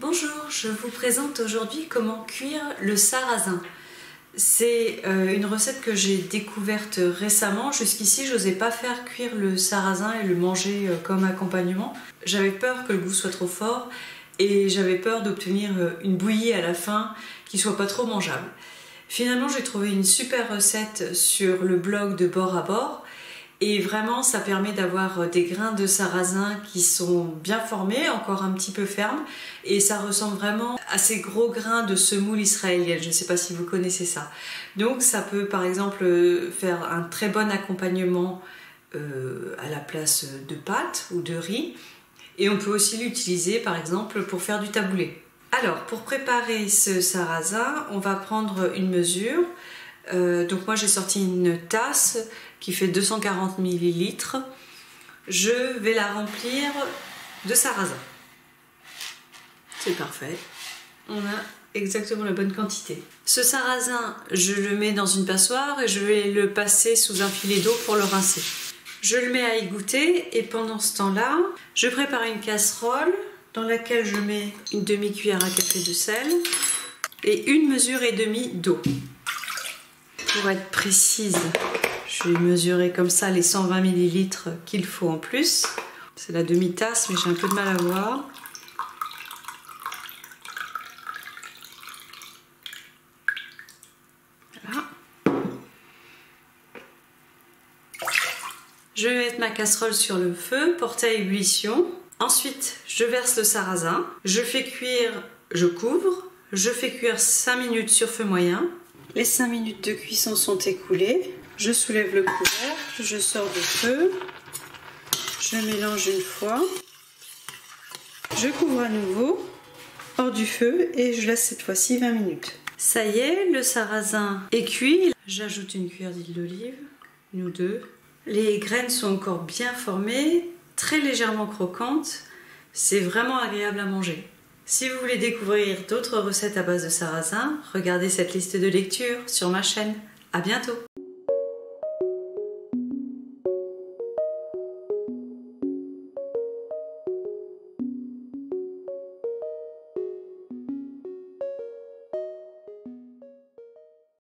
Bonjour, je vous présente aujourd'hui comment cuire le sarrasin. C'est une recette que j'ai découverte récemment. Jusqu'ici, je n'osais pas faire cuire le sarrasin et le manger comme accompagnement. J'avais peur que le goût soit trop fort et j'avais peur d'obtenir une bouillie à la fin qui soit pas trop mangeable. Finalement, j'ai trouvé une super recette sur le blog de Bord à Bord. Et vraiment, ça permet d'avoir des grains de sarrasin qui sont bien formés, encore un petit peu fermes. Et ça ressemble vraiment à ces gros grains de semoule israélienne. Je ne sais pas si vous connaissez ça. Donc ça peut par exemple faire un très bon accompagnement à la place de pâtes ou de riz. Et on peut aussi l'utiliser par exemple pour faire du taboulé. Alors, pour préparer ce sarrasin, on va prendre une mesure. Donc moi j'ai sorti une tasse qui fait 240 ml. Je vais la remplir de sarrasin. C'est parfait. On a exactement la bonne quantité. Ce sarrasin, je le mets dans une passoire et je vais le passer sous un filet d'eau pour le rincer. Je le mets à égoutter et pendant ce temps-là, je prépare une casserole dans laquelle je mets une demi-cuillère à café de sel et 1,5 mesure d'eau. Pour être précise, je vais mesurer comme ça les 120 ml qu'il faut en plus. C'est la demi-tasse, mais j'ai un peu de mal à voir. Voilà. Je vais mettre ma casserole sur le feu, portée à ébullition. Ensuite, je verse le sarrasin. Je fais cuire, je couvre. Je fais cuire 5 minutes sur feu moyen. Les 5 minutes de cuisson sont écoulées. Je soulève le couvercle, je sors du feu. Je mélange une fois. Je couvre à nouveau, hors du feu, et je laisse cette fois-ci 20 minutes. Ça y est, le sarrasin est cuit. J'ajoute une cuillère d'huile d'olive, une ou deux. Les graines sont encore bien formées, très légèrement croquantes. C'est vraiment agréable à manger. Si vous voulez découvrir d'autres recettes à base de sarrasin, regardez cette liste de lecture sur ma chaîne. À bientôt!